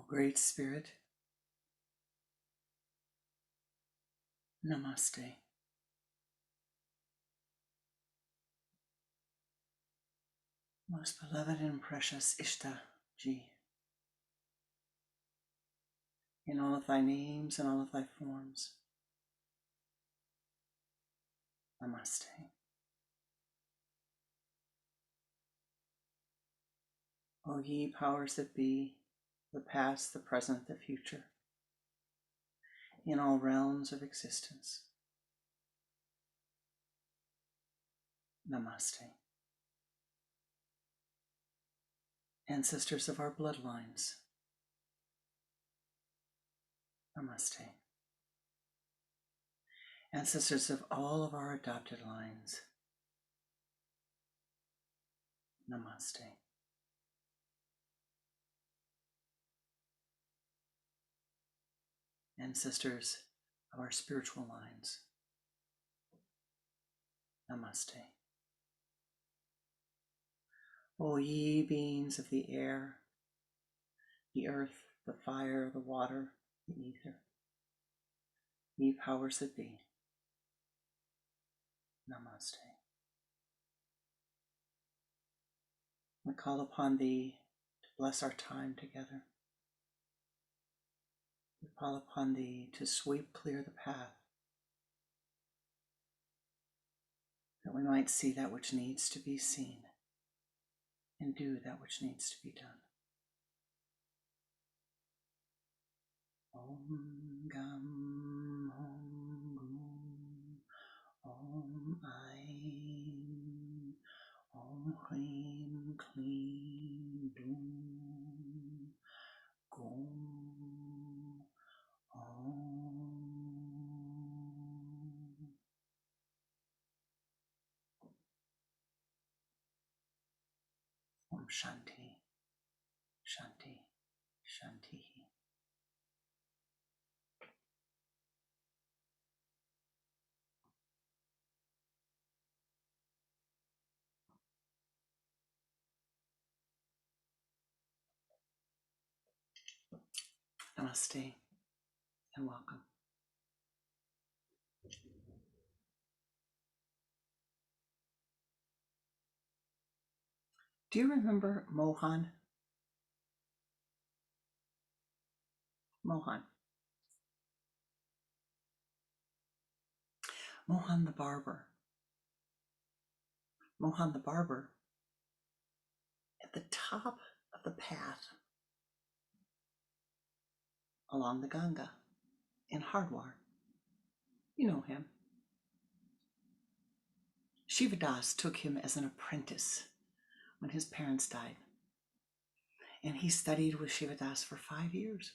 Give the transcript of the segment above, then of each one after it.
Great Spirit, Namaste. Most beloved and precious Ishta-ji, in all of thy names and all of thy forms, Namaste. O ye powers that be, the past, the present, the future, in all realms of existence, Namaste. Ancestors of our bloodlines, Namaste. Ancestors of all of our adopted lines, Namaste. Ancestors of our spiritual lines, Namaste. O ye beings of the air, the earth, the fire, the water, the ether, ye powers that be, Namaste. We call upon thee to bless our time together. We call upon thee to sweep clear the path, that we might see that which needs to be seen and do that which needs to be done. Om Gam Om Gum Om Aim Om Hrim Klim Dum Gum Om Shanti, Shanti, Shanti. Namaste and welcome. Do you remember Mohan? Mohan. Mohan the barber. Mohan the barber, at the top of the path along the Ganga in Hardwar. You know him. Shivadas took him as an apprentice when his parents died. And he studied with Shivadas for 5 years.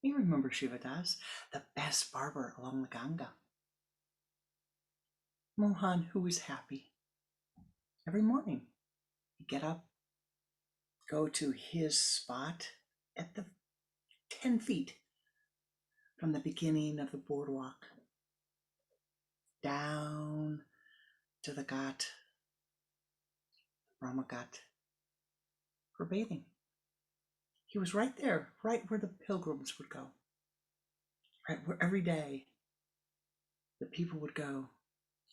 You remember Shivadas, the best barber along the Ganga. Mohan, who was happy. Every morning, he'd get up, go to his spot at the 10 feet from the beginning of the boardwalk, down to the Ghat, Brahma Ghat, for bathing. He was right there, right where the pilgrims would go, right where every day the people would go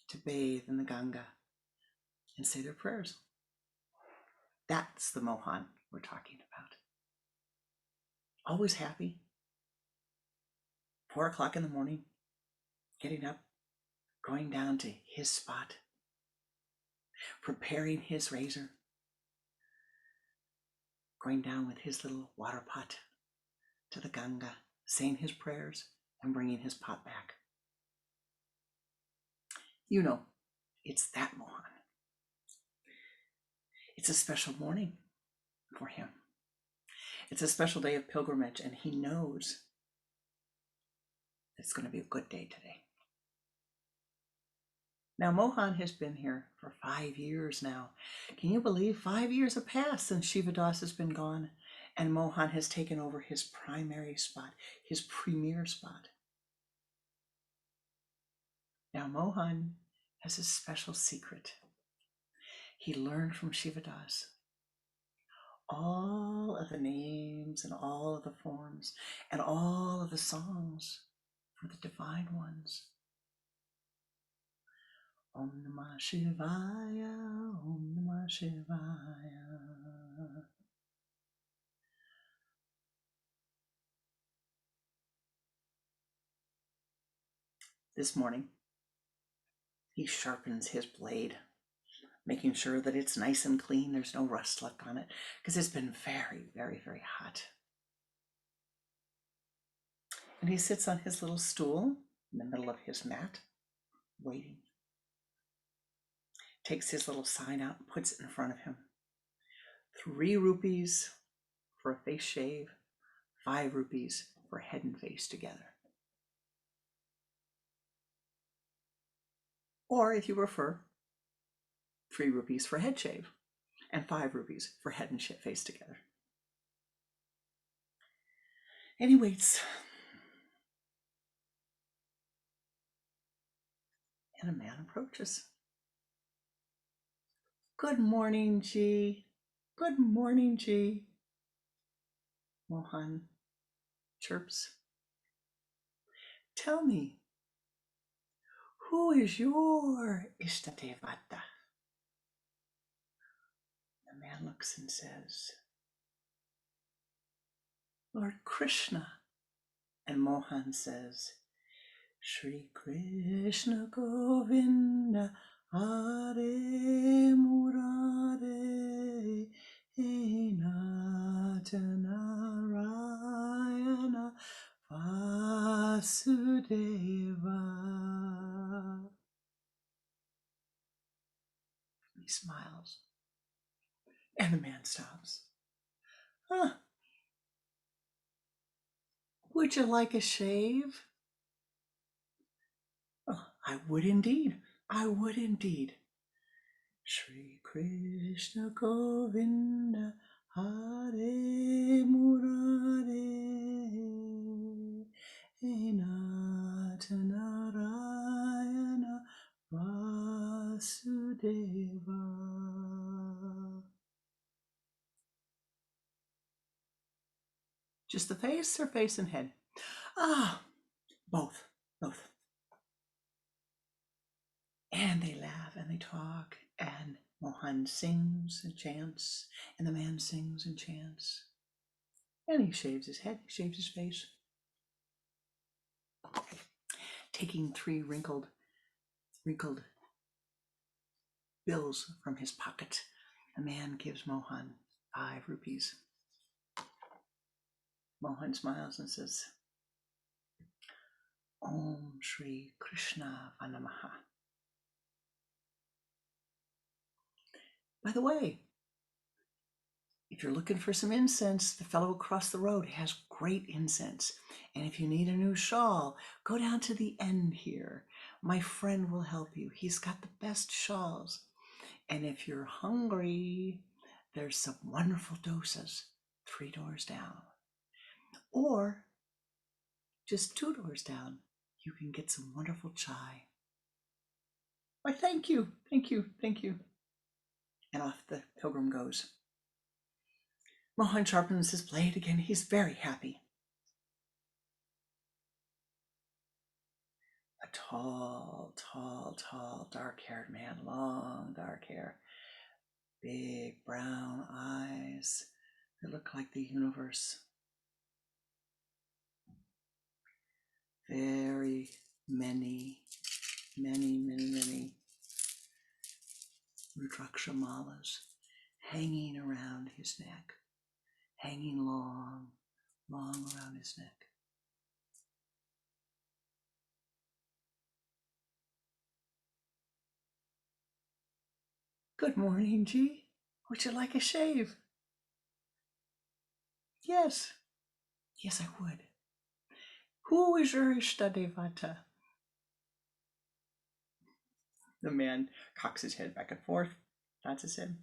to bathe in the Ganga and say their prayers. That's the Mohan we're talking about. Always happy. 4 o'clock in the morning, getting up, going down to his spot, preparing his razor, going down with his little water pot to the Ganga, saying his prayers and bringing his pot back. You know, it's that Mohan. It's a special morning for him. It's a special day of pilgrimage, and he knows it's going to be a good day today. Now, Mohan has been here for 5 years now. Can you believe 5 years have passed since Shivadas has been gone, and Mohan has taken over his primary spot, his premier spot. Now, Mohan has a special secret. He learned from Shivadas. all of the names and all of the forms and all of the songs for the divine ones. Om Namah Shivaya, Om Namah Shivaya. This morning, he sharpens his blade, making sure that it's nice and clean. There's no rust left on it because it's been very, very, very hot. And he sits on his little stool in the middle of his mat, waiting. Takes his little sign out and puts it in front of him. 3 rupees for a face shave, 5 rupees for head and face together. Or if you prefer, 3 rupees for head shave and 5 rupees for head and face together. And he waits. And a man approaches. Good morning, Ji. Good morning, Ji. Mohan chirps. Tell me, who is your Ishtadevata? The man looks and says, Lord Krishna. And Mohan says, Shri Krishna Govinda Hare Murare Nata Narayana Vasudeva. He smiles, and the man stops. Would you like a shave? Oh, I would indeed. I would indeed. Shri Krishna Govinda Hare Murare Nata Narayana Vasudeva. Just the face or face and head? Both. And they laugh and they talk, and Mohan sings and chants, and the man sings and chants. And he shaves his head, he shaves his face. Taking 3 wrinkled bills from his pocket, the man gives Mohan 5 rupees. Mohan smiles and says, Om Shri Krishna Vanamaha. By the way, if you're looking for some incense, the fellow across the road has great incense. And if you need a new shawl, go down to the end here. My friend will help you. He's got the best shawls. And if you're hungry, there's some wonderful dosas 3 doors down. Or just 2 doors down, you can get some wonderful chai. Why, thank you. And off the pilgrim goes. Mohan sharpens his blade again. He's very happy. A tall, dark-haired man, long dark hair, big brown eyes that look like the universe. Very many Rudraksha-malas hanging around his neck, hanging long around his neck. Good morning, Ji. Would you like a shave? Yes, I would. Who is your Ishtadevata? The man cocks his head back and forth, nods his head.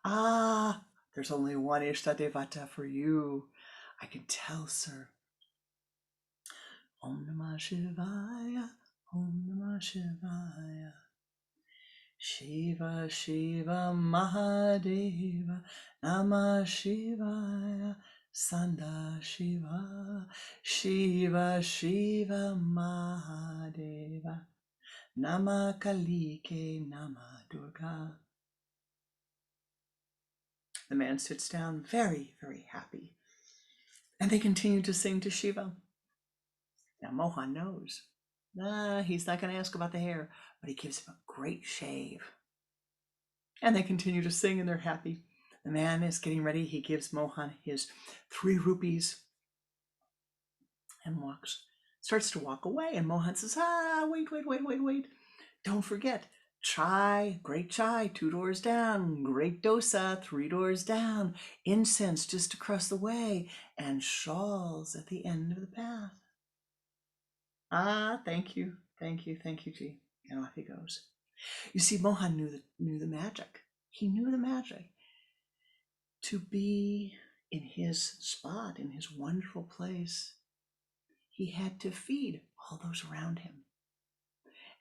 There's only one Ishtadevata for you. I can tell, sir. Om Namah Shivaya, Om Namah Shivaya. Shiva Shiva Mahadeva Namah Shivaya Sanda Shiva Shiva Shiva Mahadeva Nama Kalike Nama Durga. The man sits down very, very happy. And they continue to sing to Shiva. Now Mohan knows. He's not going to ask about the hair, but he gives him a great shave. And they continue to sing and they're happy. The man is getting ready. He gives Mohan his 3 rupees and starts to walk away. And Mohan says, wait. Don't forget, chai, great chai, 2 doors down, great dosa, 3 doors down, incense just across the way, and shawls at the end of the path. Thank you, Ji. And off he goes. You see, Mohan knew the magic. He knew the magic. To be in his spot, in his wonderful place, he had to feed all those around him.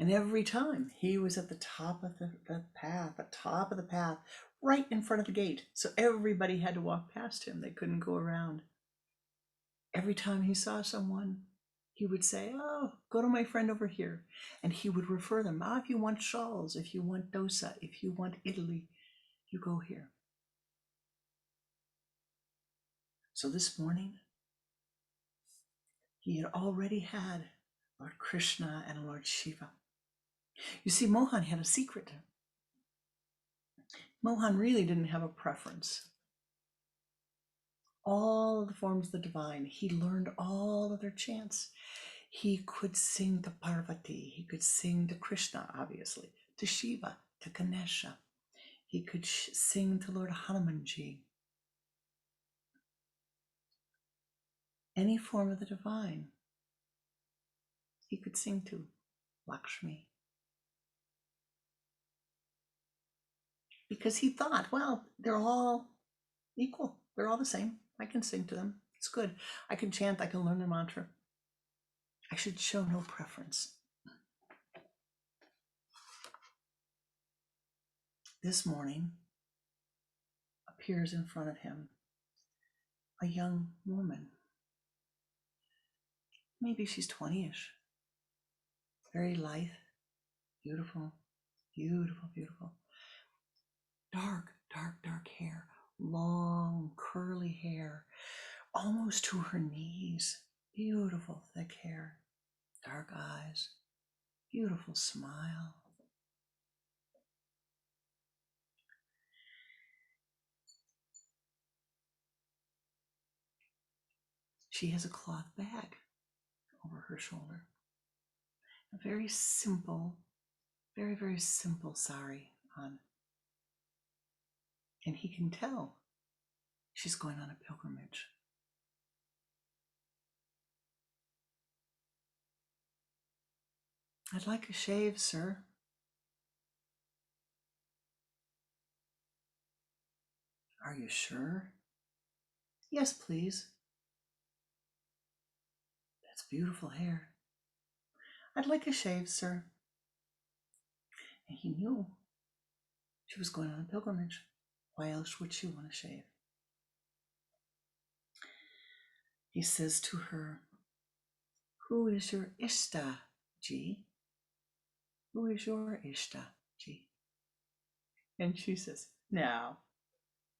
And every time he was at the top of the path, right in front of the gate. So everybody had to walk past him. They couldn't go around. Every time he saw someone, he would say, oh, go to my friend over here. And he would refer them. If you want shawls, if you want dosa, if you want idli, you go here. So this morning, he had already had Lord Krishna and Lord Shiva. You see, Mohan had a secret. Mohan really didn't have a preference. All of the forms of the divine, he learned all of their chants. He could sing to Parvati, he could sing to Krishna, obviously, to Shiva, to Ganesha. He could sing to Lord Hanumanji. Any form of the divine, he could sing to Lakshmi. Because he thought, well, they're all equal. They're all the same. I can sing to them. It's good. I can chant. I can learn their mantra. I should show no preference. This morning appears in front of him a young woman. Maybe she's 20-ish. Very lithe, beautiful, beautiful, beautiful. Dark hair, long curly hair, almost to her knees. Beautiful thick hair, dark eyes, beautiful smile. She has a cloth bag over her shoulder. A very simple, very, very simple sari on. And he can tell she's going on a pilgrimage. I'd like a shave, sir. Are you sure? Yes, please. That's beautiful hair. I'd like a shave, sir. And he knew she was going on a pilgrimage. Why else would she want to shave? He says to her, who is your Ishta, Ji? Who is your Ishta, Ji? And she says, now,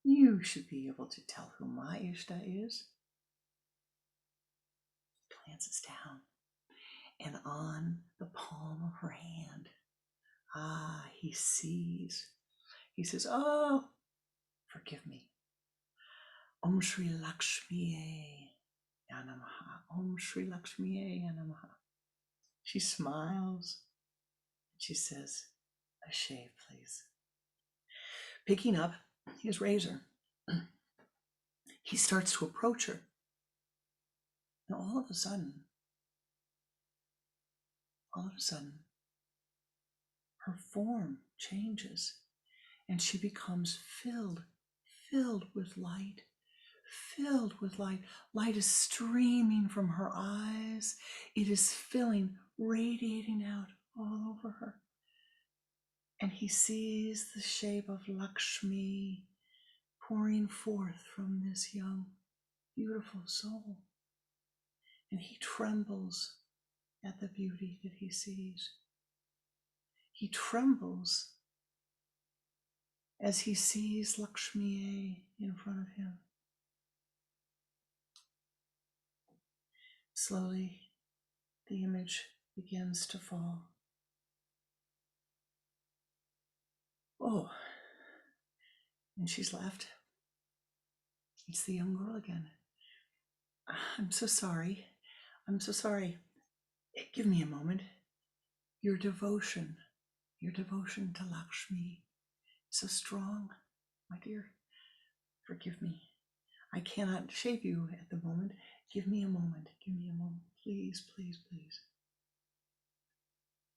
you should be able to tell who my Ishta is. Glances down, and on the palm of her hand, he sees. He says, oh, forgive me. Om Shri Lakshmi Namaha. Om Shri Lakshmi Namaha. She smiles. She says, a shave, please. Picking up his razor, he starts to approach her. And all of a sudden, her form changes and she becomes filled with light. Filled with light. Light is streaming from her eyes. It is filling, radiating out all over her. And he sees the shape of Lakshmi pouring forth from this young, beautiful soul. And he trembles at the beauty that he sees. He trembles as he sees Lakshmi in front of him. Slowly, the image begins to fall. Oh, and she's left. It's the young girl again. I'm so sorry. I'm so sorry. Give me a moment. Your devotion to Lakshmi is so strong, my dear. Forgive me. I cannot shave you at the moment. Give me a moment. Give me a moment. Please, please, please.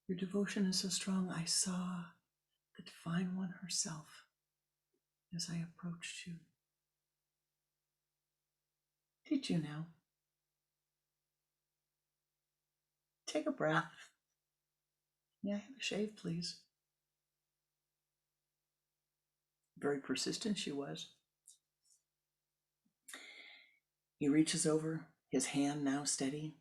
Your devotion is so strong. I saw the Divine One herself as I approached you. Did you now? Take a breath. May I have a shave, please? Very persistent she was. He reaches over, his hand now steady,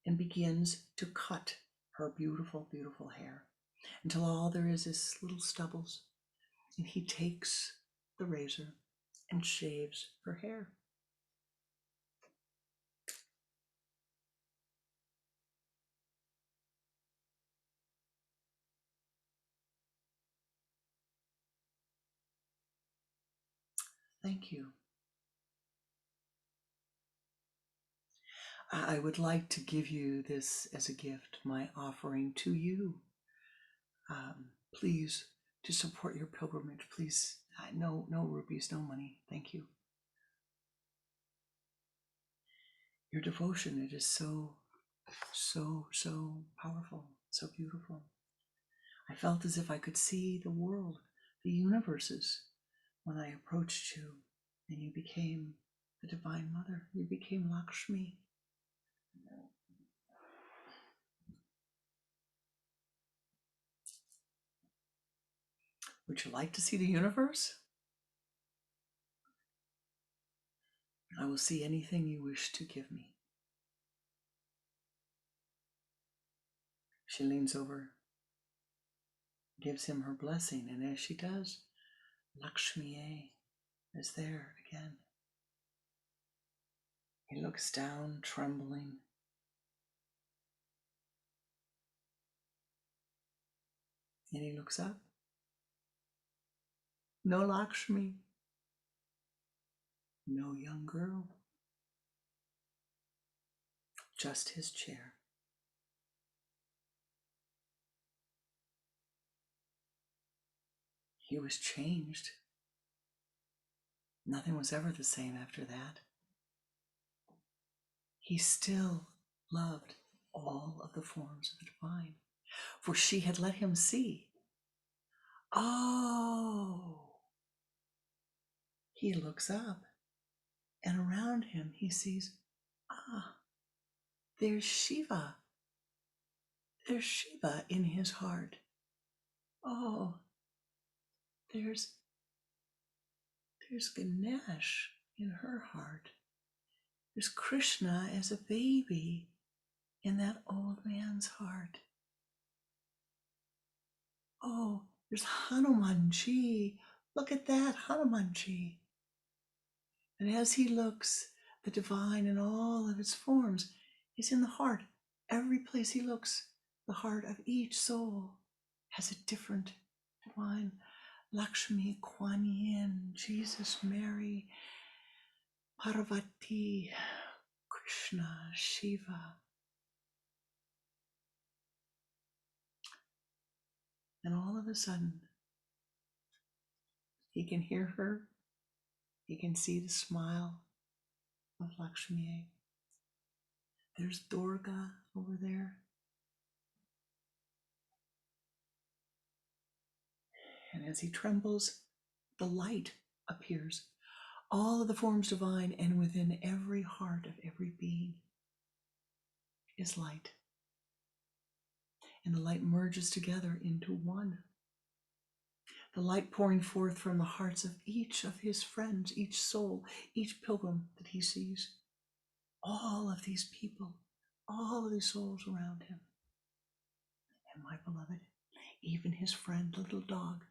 and begins to cut her beautiful, beautiful hair until all there is little stubbles. And he takes the razor and shaves her hair. Thank you. I would like to give you this as a gift, my offering to you. Please, to support your pilgrimage, please, no rupees, no money. Thank you. Your devotion, it is so powerful, so beautiful. I felt as if I could see the world, the universes, when I approached you, and you became the Divine Mother. You became Lakshmi. Would you like to see the universe? I will see anything you wish to give me. She leans over, gives him her blessing, and as she does, Lakshmi is there again. He looks down, trembling. And he looks up. No Lakshmi. No young girl. Just his chair. He was changed. Nothing was ever the same after that. He still loved all of the forms of the divine, for she had let him see. Oh, he looks up, and around him he sees, there's Shiva. There's Shiva in his heart. Oh, there's Ganesh in her heart. There's Krishna as a baby in that old man's heart. Oh, there's Hanumanji. Look at that, Hanumanji. And as he looks, the divine in all of its forms is in the heart. Every place he looks, the heart of each soul has a different divine. Lakshmi, Kuan Yin, Jesus, Mary, Parvati, Krishna, Shiva. And all of a sudden, he can hear her. He can see the smile of Lakshmi. There's Durga over there. And as he trembles, the light appears. All of the forms divine, and within every heart of every being is light. And the light merges together into one. the light pouring forth from the hearts of each of his friends, each soul, each pilgrim that he sees. All of these people, all of these souls around him. And my beloved, even his friend, the little dog,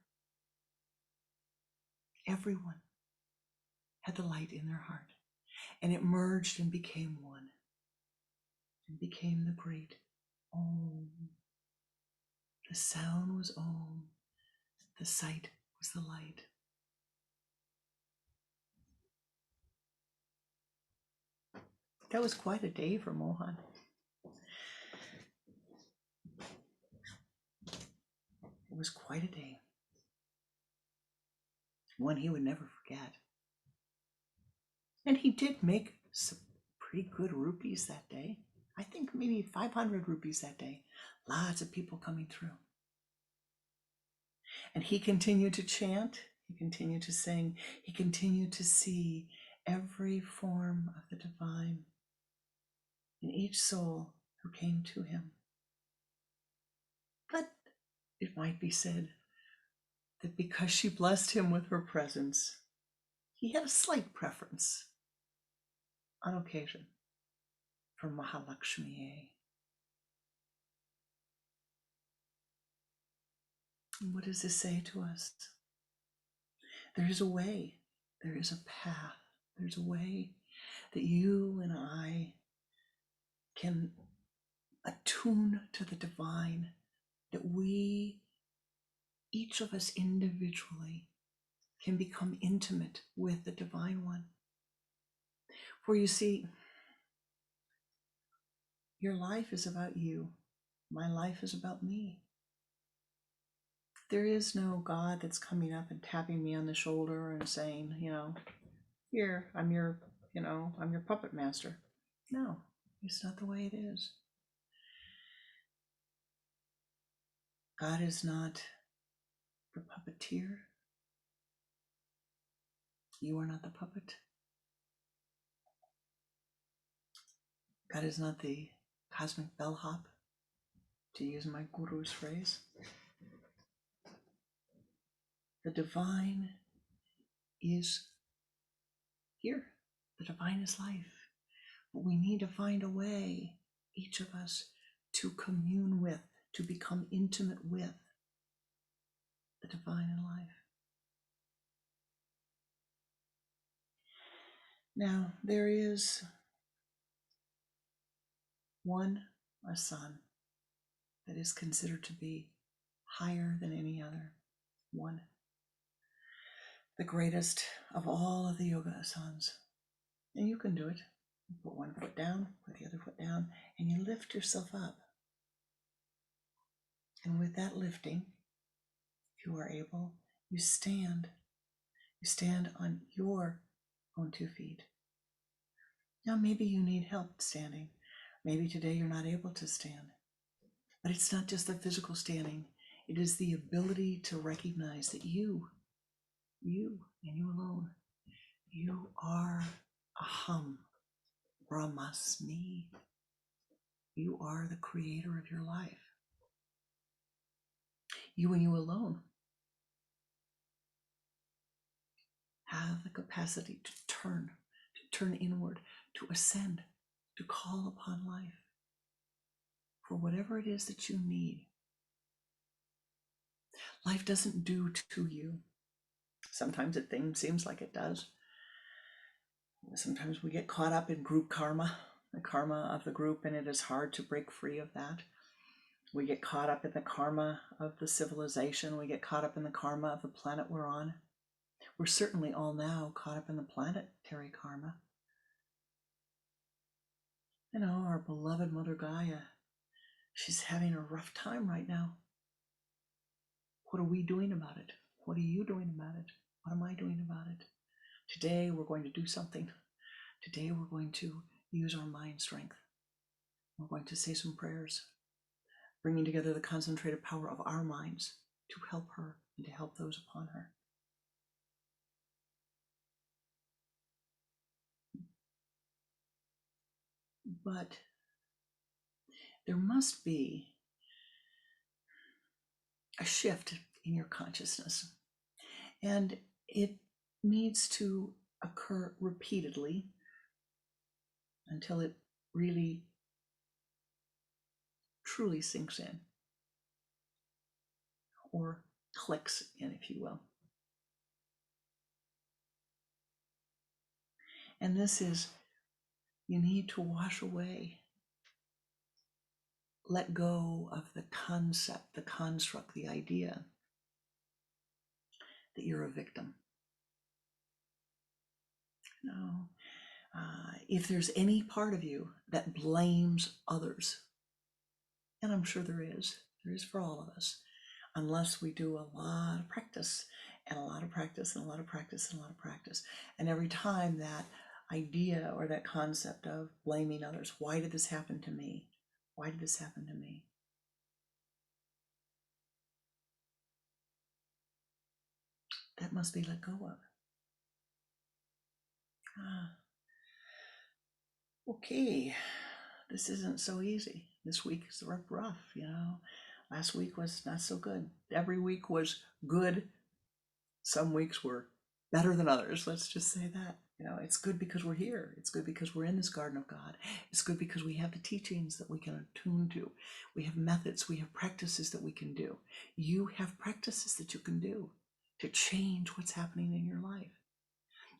everyone had the light in their heart. And it merged and became one, and became the great Om. The sound was Om. The sight was the light. That was quite a day for Mohan. It was quite a day. One he would never forget. And he did make some pretty good rupees that day. I think maybe 500 rupees that day. Lots of people coming through. And he continued to chant. He continued to sing. He continued to see every form of the divine in each soul who came to him. But it might be said that because she blessed him with her presence, he had a slight preference on occasion for Mahalakshmi. And what does this say to us? There is a way, there is a path, there's a way that you and I can attune to the divine, that we, each of us individually, can become intimate with the divine one. For you see, your life is about you. My life is about me. There is no God that's coming up and tapping me on the shoulder and saying, here, I'm your puppet master. No, it's not the way it is. God is not the puppeteer. You are not the puppet. God is not the cosmic bellhop, to use my guru's phrase. The divine is here. The divine is life. But we need to find a way, each of us, to commune with, to become intimate with the divine in life. Now, there is one asana that is considered to be higher than any other. One. The greatest of all of the yoga asanas. And you can do it. You put one foot down, put the other foot down, and you lift yourself up. And with that lifting, if you are able, you stand. You stand on your own 2 feet. Now, maybe you need help standing. Maybe today you're not able to stand. But it's not just the physical standing. It is the ability to recognize that you and you alone, you are Aham Brahmasmi. You are the creator of your life. You and you alone have the capacity to turn inward, to ascend, to call upon life for whatever it is that you need. Life doesn't do to you. Sometimes it seems like it does. Sometimes we get caught up in group karma, the karma of the group, and it is hard to break free of that. We get caught up in the karma of the civilization. We get caught up in the karma of the planet we're on. We're certainly all now caught up in the planetary karma. Our beloved Mother Gaia, she's having a rough time right now. What are we doing about it? What are you doing about it? What am I doing about it? Today we're going to do something. Today we're going to use our mind strength. We're going to say some prayers, bringing together the concentrated power of our minds to help her and to help those upon her. But there must be a shift in your consciousness. And it needs to occur repeatedly until it really truly sinks in, or clicks in, if you will. And this is, you need to wash away, let go of the concept, the construct, the idea that you're a victim. No. If there's any part of you that blames others, and I'm sure there is for all of us, unless we do a lot of practice and a lot of practice and a lot of practice and a lot of practice. And every time that idea or that concept of blaming others, why did this happen to me? Why did this happen to me? That must be let go of. Okay, this isn't so easy. This week is rough, Last week was not so good. Every week was good. Some weeks were better than others. Let's just say that. It's good because we're here. It's good because we're in this garden of God. It's good because we have the teachings that we can attune to. We have methods, we have practices that we can do. You have practices that you can do to change what's happening in your life.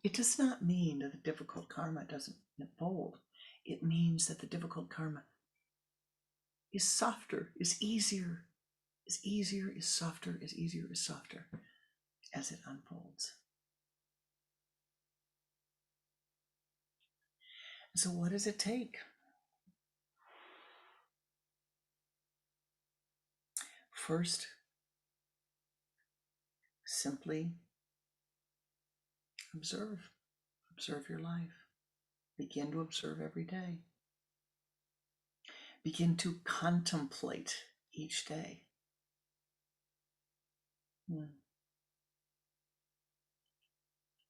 It does not mean that the difficult karma doesn't unfold. It means that the difficult karma is softer, is easier, is softer, is easier, is softer as it unfolds. So what does it take? First, simply observe your life. Begin to observe every day. Begin to contemplate each day.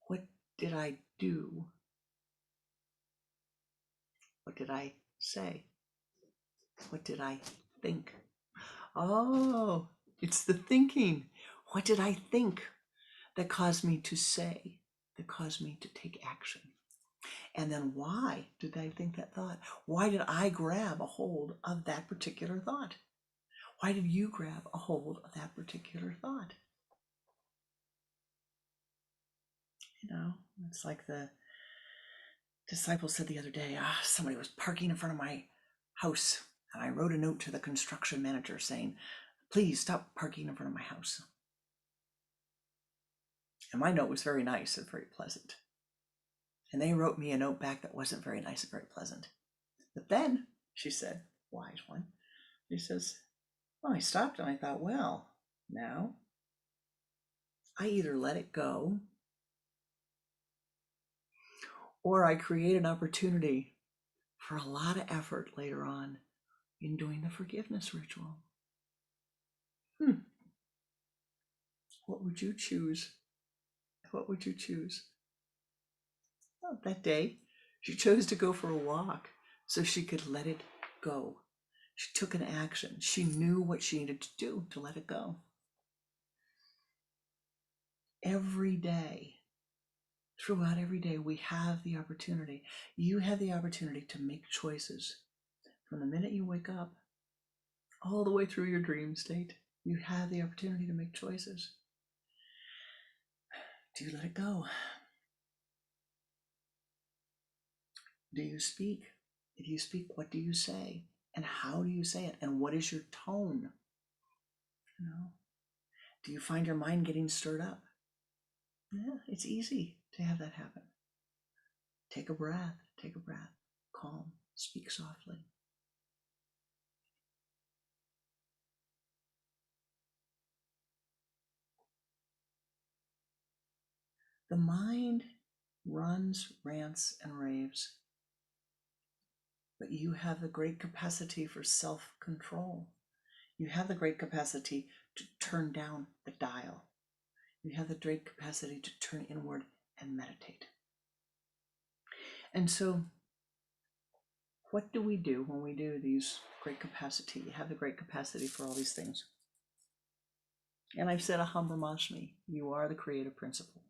What did I do? What did I say? What did I think? Oh, it's the thinking. What did I think that caused me to say, that caused me to take action? And then why did I think that thought? Why did I grab a hold of that particular thought? Why did you grab a hold of that particular thought? It's like the disciple said the other day, somebody was parking in front of my house, and I wrote a note to the construction manager saying, please stop parking in front of my house. And my note was very nice and very pleasant. And they wrote me a note back that wasn't very nice and very pleasant. But then, she said, wise one, she says, well, I stopped and I thought, well, now I either let it go or I create an opportunity for a lot of effort later on in doing the forgiveness ritual. What would you choose? What would you choose? Well, that day, she chose to go for a walk so she could let it go. She took an action. She knew what she needed to do to let it go. Every day, throughout every day, we have the opportunity. You have the opportunity to make choices from the minute you wake up all the way through your dream state. You have the opportunity to make choices. Do you let it go? Do you speak? If you speak, what do you say? And how do you say it? And what is your tone? Do you find your mind getting stirred up? Yeah, it's easy to have that happen. Take a breath, calm, speak softly. The mind runs, rants, and raves, but you have the great capacity for self-control. You have the great capacity to turn down the dial. You have the great capacity to turn inward and meditate. And so, what do we do when we do these great capacity? You have the great capacity for all these things. And I've said Aham Brahmasmi, you are the creative principle.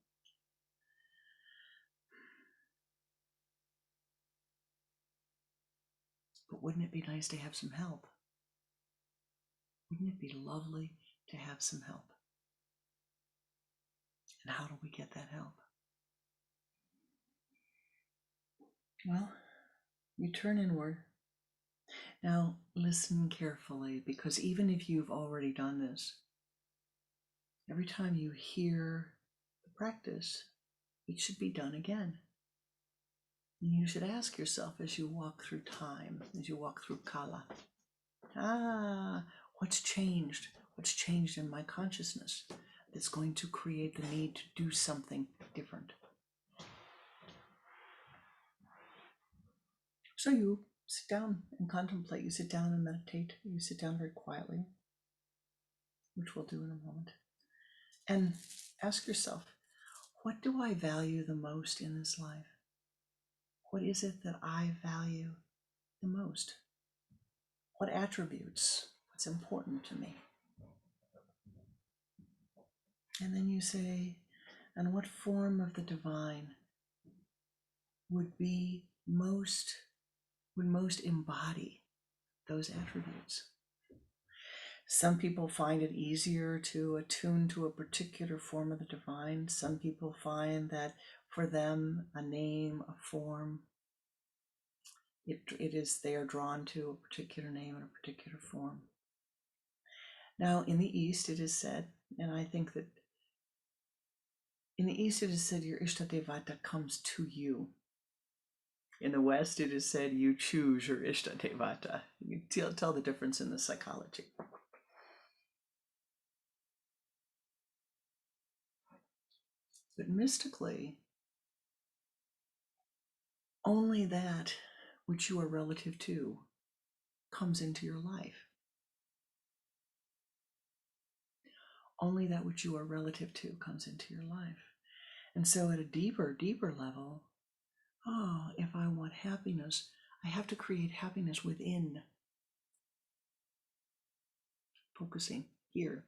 But wouldn't it be nice to have some help? Wouldn't it be lovely to have some help? And how do we get that help? Well, you turn inward. Now listen carefully, because even if you've already done this, every time you hear the practice, it should be done again. And you should ask yourself as you walk through time, as you walk through kala, what's changed? What's changed in my consciousness that's going to create the need to do something different? So you sit down and contemplate, you sit down and meditate, you sit down very quietly, which we'll do in a moment, and ask yourself, what do I value the most in this life? What is it that I value the most? What attributes? What's important to me? And then you say, and what form of the divine would most embody those attributes? Some people find it easier to attune to a particular form of the divine. Some people find that for them, a name, a form, they are drawn to a particular name and a particular form. Now, in the East, it is said, and I think that in the East, it is said your Ishtadevata comes to you. In the West, it is said you choose your Ishtadevata. You can tell the difference in the psychology. But mystically, only that which you are relative to comes into your life. Only that which you are relative to comes into your life. And so at a deeper level, if I want happiness, I have to create happiness within. Focusing here.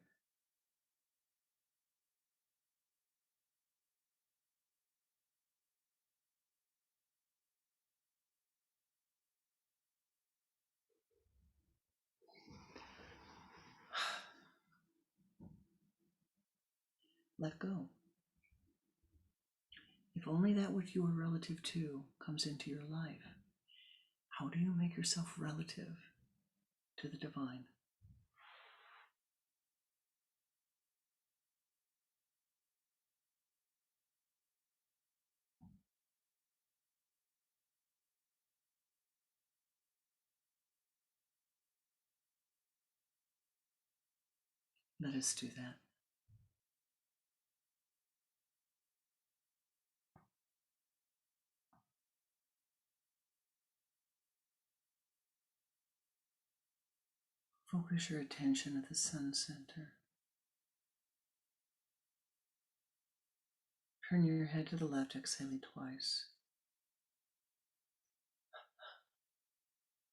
Let go. If only that which you are relative to comes into your life, how do you make yourself relative to the divine? Let us do that. Focus your attention at the sun center. Turn your head to the left, exhaling twice.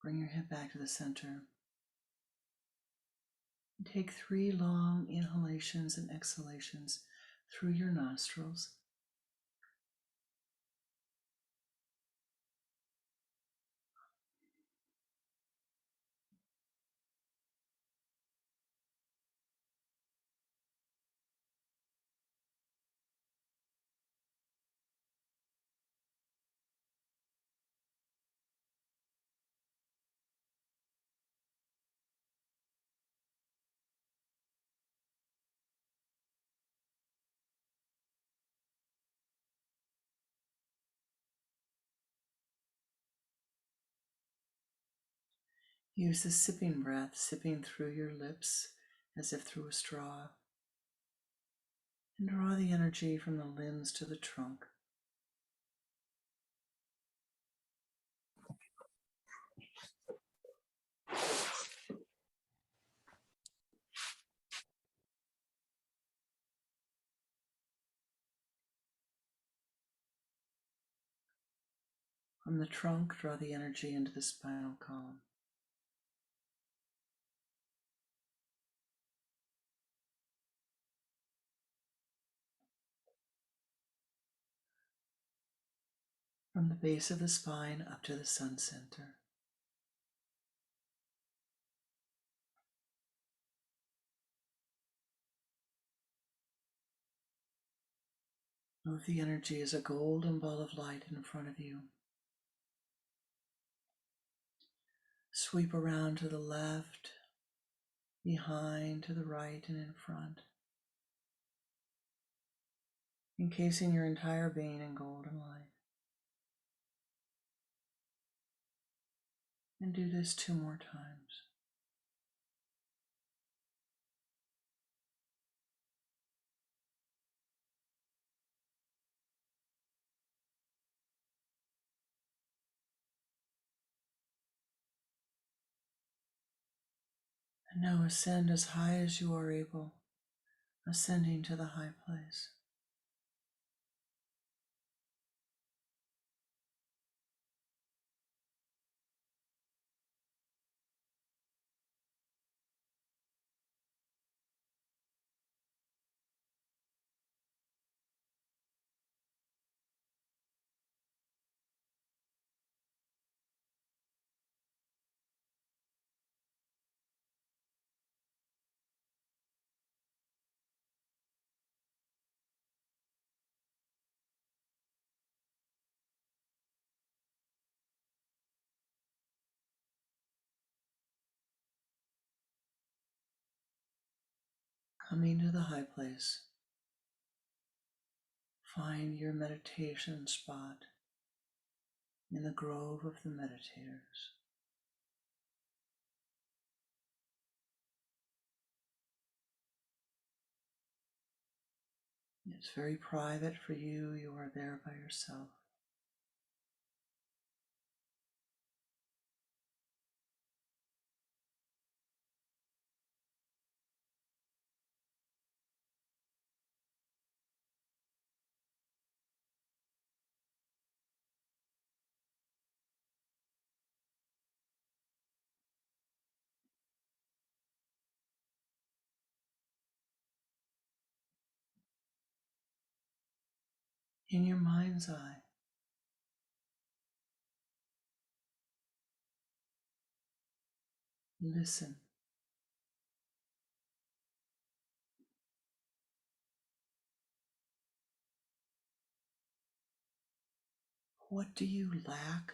Bring your head back to the center. Take 3 long inhalations and exhalations through your nostrils. Use the sipping breath, sipping through your lips as if through a straw. And draw the energy from the limbs to the trunk. From the trunk, draw the energy into the spinal column. from the base of the spine up to the sun center. Move the energy as a golden ball of light in front of you. Sweep around to the left, behind, to the right, and in front, encasing your entire being in golden light. And do this 2 more times. And now ascend as high as you are able, ascending to the high place. Coming to the high place, find your meditation spot in the grove of the meditators. It's very private for you. You are there by yourself. In your mind's eye, listen. What do you lack?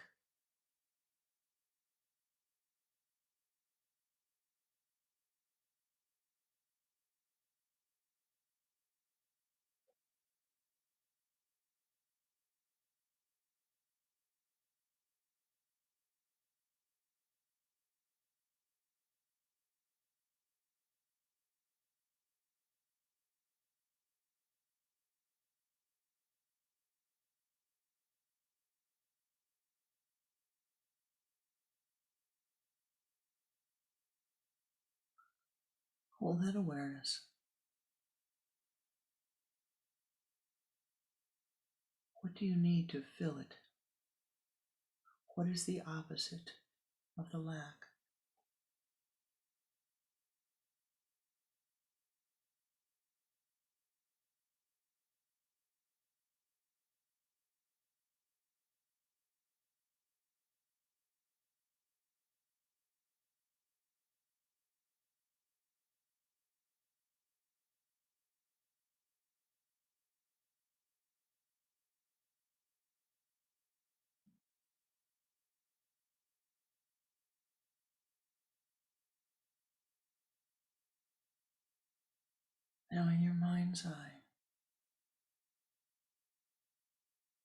Hold that awareness. What do you need to fill it? What is the opposite of the lack? Now in your mind's eye,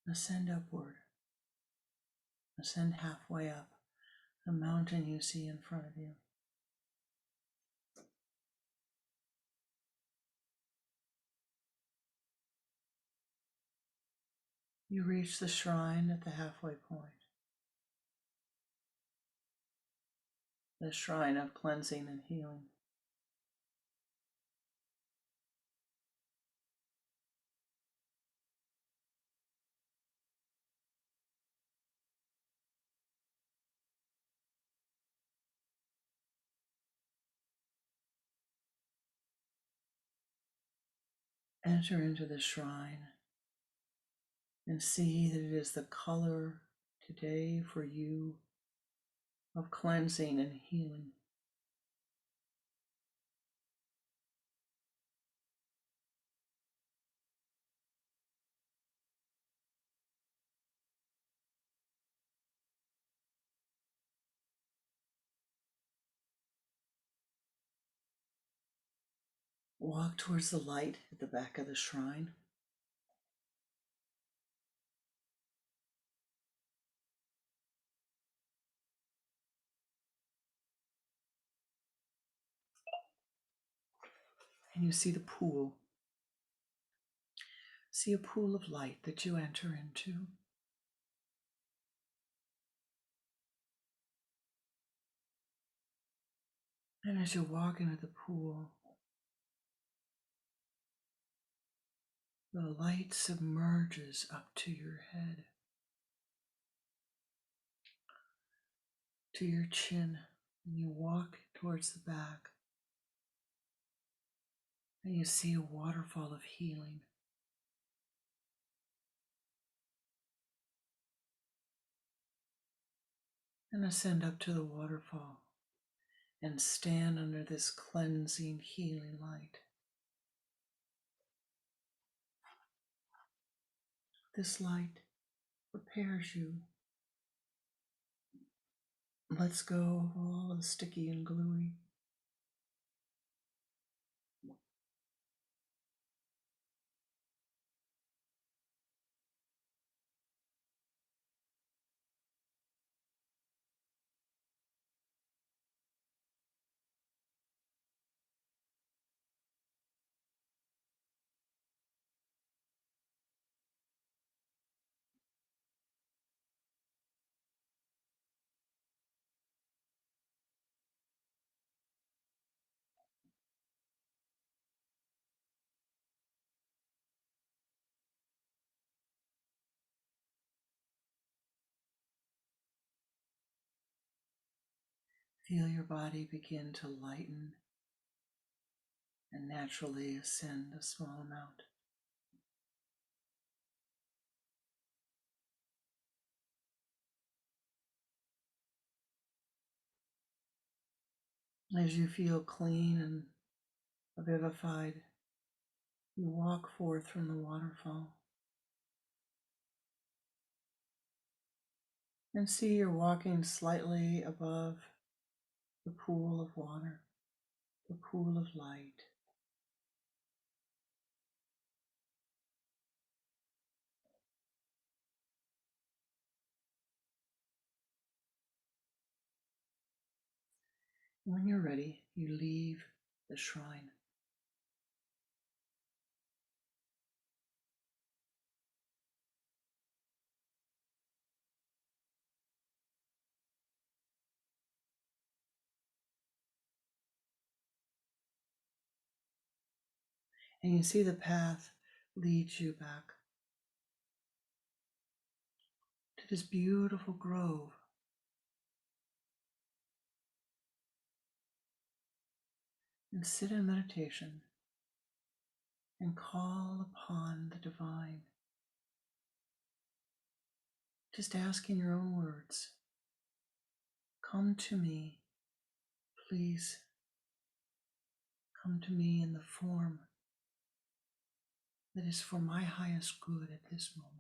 ascend upward, ascend halfway up the mountain you see in front of you. You reach the shrine at the halfway point, the shrine of cleansing and healing. Enter into the shrine and see that it is the color today for you of cleansing and healing. Walk towards the light at the back of the shrine. And you see the pool. See a pool of light that you enter into. And as you walk into the pool, the light submerges up to your head, to your chin, and you walk towards the back, and you see a waterfall of healing. And ascend up to the waterfall and stand under this cleansing, healing light. This light prepares you, lets go of all the sticky and gluey. Feel your body begin to lighten and naturally ascend a small amount. As you feel clean and vivified, you walk forth from the waterfall and see you're walking slightly above the pool of water, the pool of light. When you're ready, you leave the shrine. And you see the path leads you back to this beautiful grove. And sit in meditation and call upon the divine. Just ask in your own words, come to me, please. Come to me in the form that is for my highest good at this moment.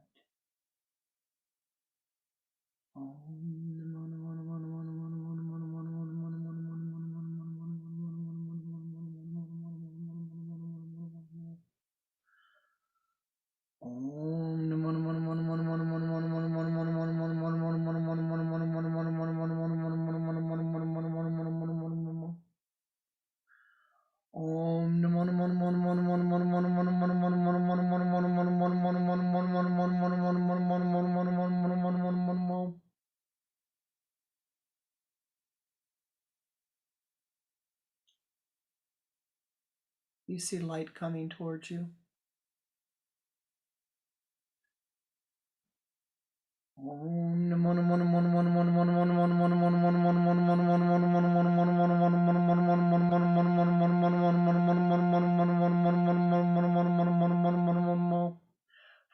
You see light coming towards you.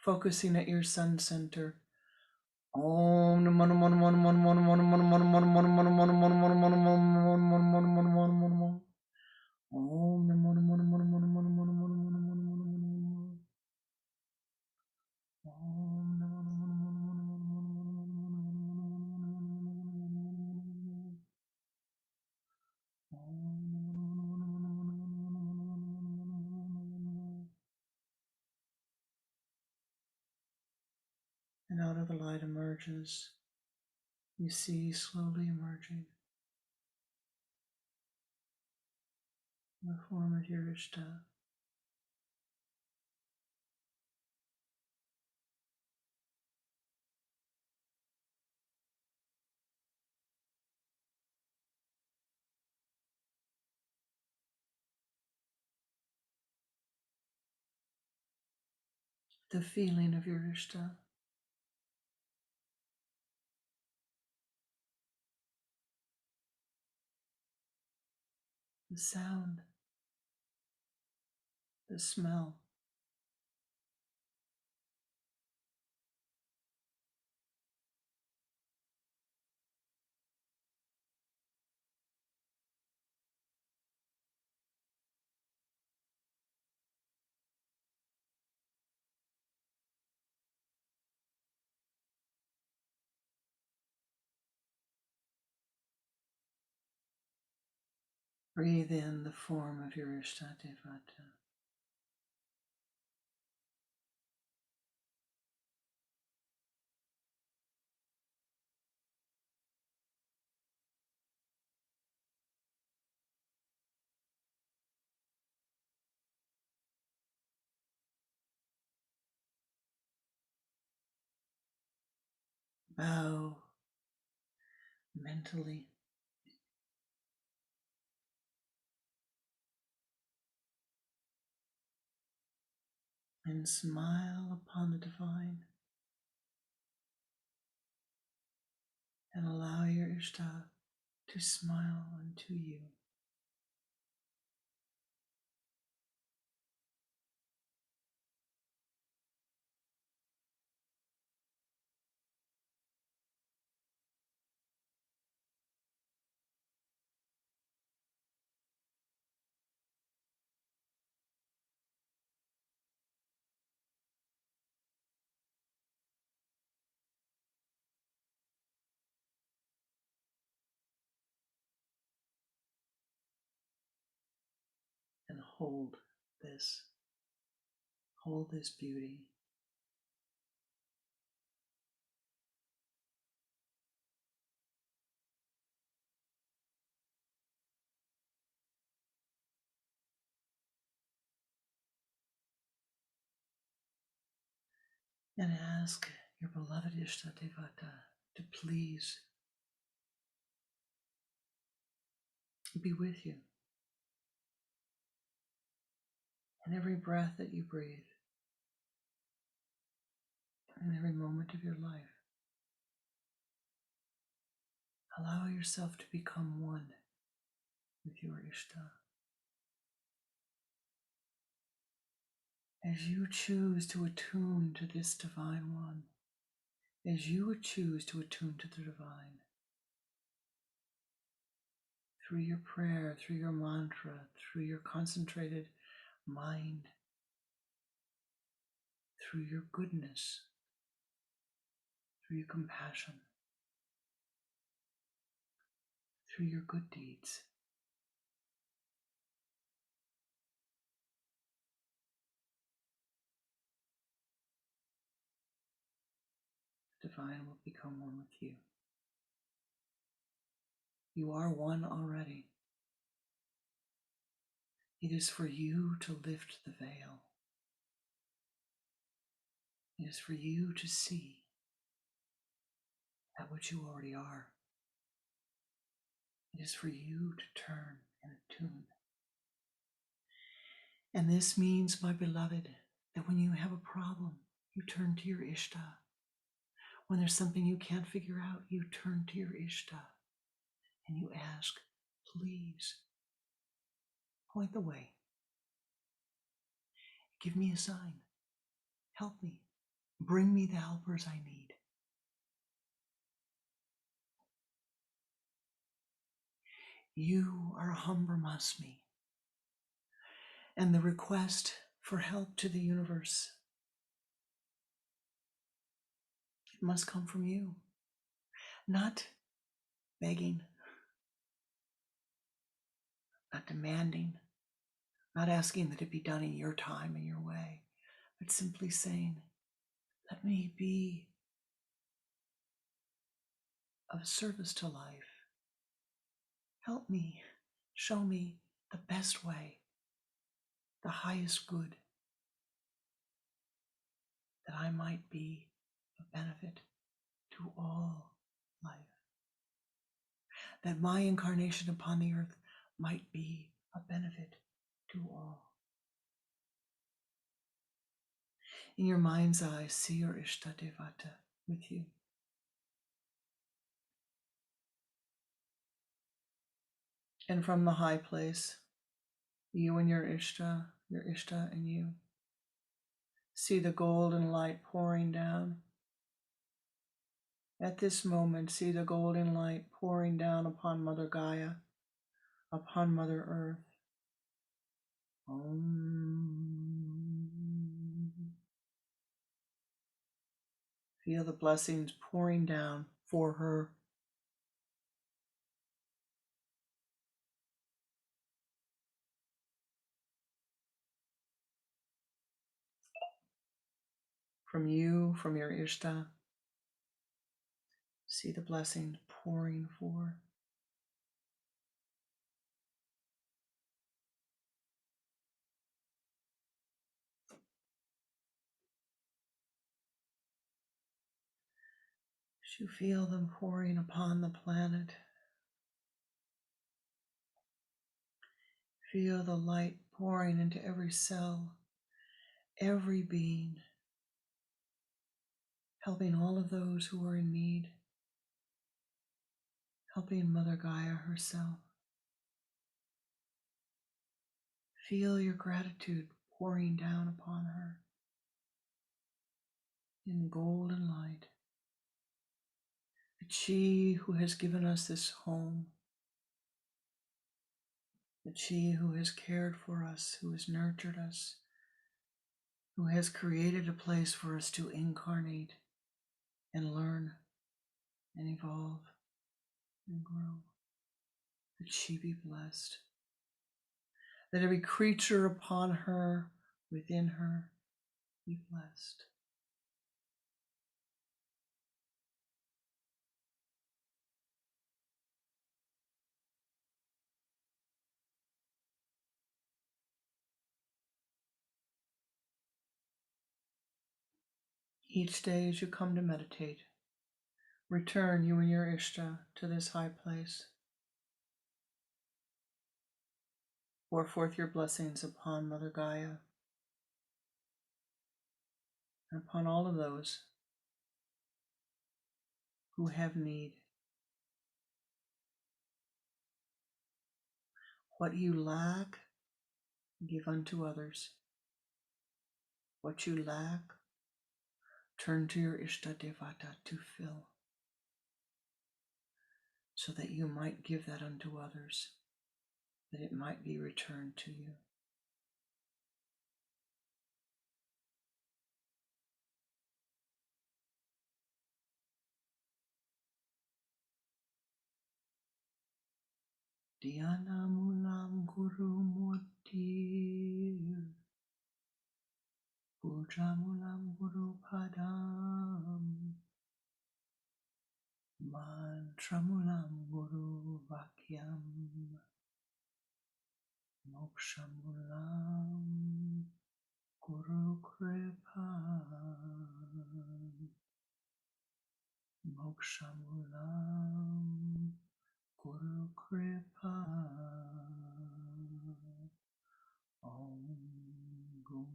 focusing at your sun center. Om Namo Namo Namo Namo Namo Namo Namo Namo Namo Namo Namo Namo Namo Namo Namo Namo Namo Namo Namo. Om Namo Namo Namo Namo Namo Namo Namo Namo Namo Namo Namo. Om Namo Namo Namo Namo Namo Namo Namo. And out of the light emerges, you see slowly emerging the form of your Ishta. The feeling of your Ishta. The sound, the smell. Breathe in the form of your Ishtadevata. Bow mentally and smile upon the divine and allow your Ishta to smile unto you. And hold this beauty. And ask your beloved Ishtadevata to please be with you in every breath that you breathe, in every moment of your life. Allow yourself to become one with your Ishta. As you choose to attune to this divine one, as you would choose to attune to the divine, through your prayer, through your mantra, through your concentrated mind, through your goodness, through your compassion, through your good deeds. The divine will become one with you. You are one already. It is for you to lift the veil. It is for you to see that which you already are. It is for you to turn and attune. And this means, my beloved, that when you have a problem, you turn to your Ishta. When there's something you can't figure out, you turn to your Ishta and you ask, please, point the way. Give me a sign. Help me. Bring me the helpers I need. You are Aham Brahmasmi, and the request for help to the universe, it must come from you, not begging, not demanding, not asking that it be done in your time and your way, but simply saying, let me be of service to life. Help me, show me the best way, the highest good, that I might be of benefit to all life, that my incarnation upon the earth might be a benefit to all. In your mind's eye, see your Ishta Devata with you. And from the high place, you and your Ishta and you, see the golden light pouring down. At this moment, see the golden light pouring down upon Mother Gaia, upon Mother Earth. Om. Feel the blessings pouring down for her. From you, from your Ishta, see the blessings pouring for. As you feel them pouring upon the planet, feel the light pouring into every cell, every being, helping all of those who are in need, helping Mother Gaia herself. Feel your gratitude pouring down upon her in golden light. That she who has given us this home, that she who has cared for us, who has nurtured us, who has created a place for us to incarnate and learn and evolve and grow, that she be blessed. That every creature upon her, within her, be blessed. Each day as you come to meditate, return you and your Ishta to this high place. Pour forth your blessings upon Mother Gaia and upon all of those who have need. What you lack, give unto others. What you lack, turn to your Ishta Devata to fill, so that you might give that unto others, that it might be returned to you. Dhyana Mulam Guru Murti, Puja Mulam Guru Padam, Mantra Mulam Guru Vakyam, Moksha Mulam Guru Kripa, Moksha Mulam Guru Kripa. Om Gum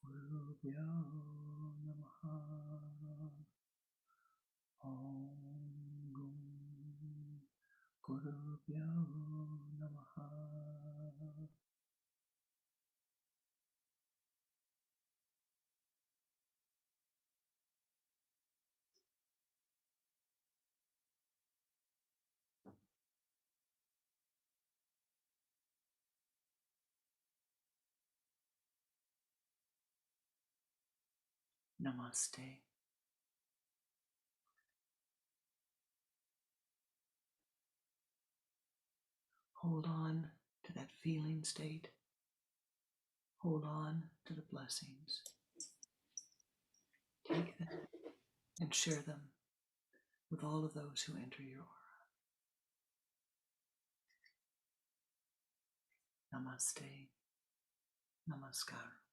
Guru Bhyo Namaha. Om Gum Guru Bhyo Namaha. Namaste. Hold on to that feeling state. Hold on to the blessings. Take them and share them with all of those who enter your aura. Namaste. Namaskar.